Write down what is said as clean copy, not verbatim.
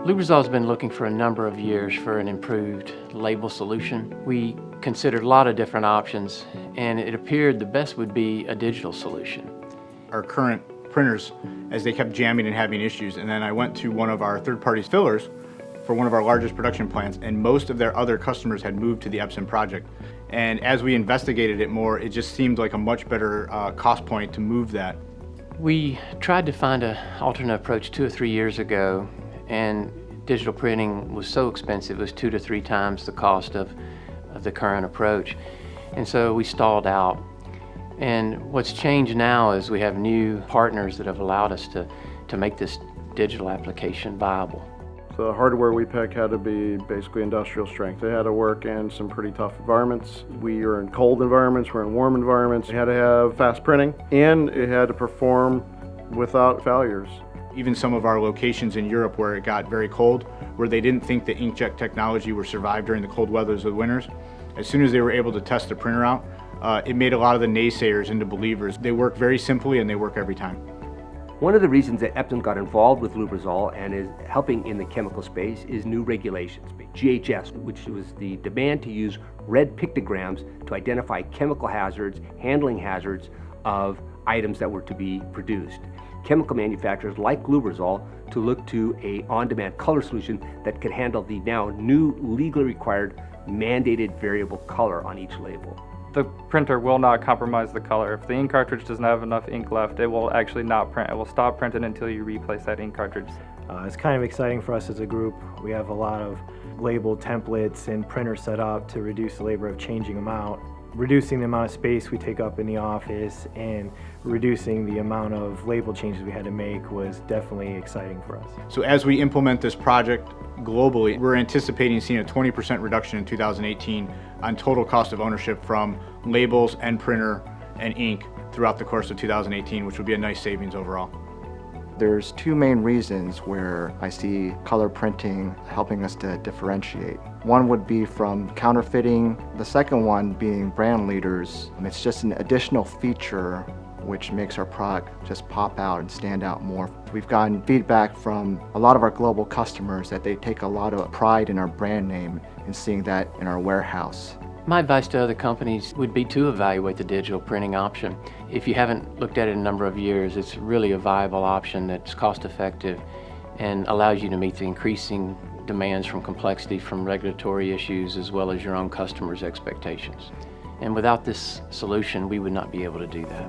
Lubrizol's been looking for a number of years for an improved label solution. We considered a lot of different options, and it appeared the best would be a digital solution. Our current printers, as they kept jamming and having issues, and then I went to one of our third-party fillers for one of our largest production plants, and most of their other customers had moved to the Epson project. And as we investigated it more, it just seemed like a much better cost point to move that. We tried to find an alternate approach 2 or 3 years ago, and digital printing was so expensive. It was 2 to 3 times the cost of the current approach. And so we stalled out. And what's changed now is we have new partners that have allowed us to make this digital application viable. The hardware we pick had to be basically industrial strength. It had to work in some pretty tough environments. We are in cold environments, we're in warm environments. It had to have fast printing, and it had to perform without failures. Even some of our locations in Europe where it got very cold, where they didn't think the inkjet technology would survive during the cold weathers of the winters, as soon as they were able to test the printer out, it made a lot of the naysayers into believers. They work very simply and they work every time. One of the reasons that Epson got involved with Lubrizol and is helping in the chemical space is new regulations. GHS, which was the demand to use red pictograms to identify chemical hazards, handling hazards of items that were to be produced. Chemical manufacturers like Lubrizol to look to a on-demand color solution that could handle the now new legally required mandated variable color on each label. The printer will not compromise the color. If the ink cartridge doesn't have enough ink left, it will actually not print. It will stop printing until you replace that ink cartridge. It's kind of exciting for us as a group. We have a lot of label templates and printers set up to reduce the labor of changing them out. Reducing the amount of space we take up in the office and reducing the amount of label changes we had to make was definitely exciting for us. So as we implement this project globally, we're anticipating seeing a 20% reduction in 2018 on total cost of ownership from labels and printer and ink throughout the course of 2018, which would be a nice savings overall. There's 2 main reasons where I see color printing helping us to differentiate. One would be from counterfeiting, the second one being brand leaders. It's just an additional feature which makes our product just pop out and stand out more. We've gotten feedback from a lot of our global customers that they take a lot of pride in our brand name and seeing that in our warehouse. My advice to other companies would be to evaluate the digital printing option. If you haven't looked at it in a number of years, it's really a viable option that's cost effective and allows you to meet the increasing demands from complexity from regulatory issues as well as your own customers' expectations. And without this solution, we would not be able to do that.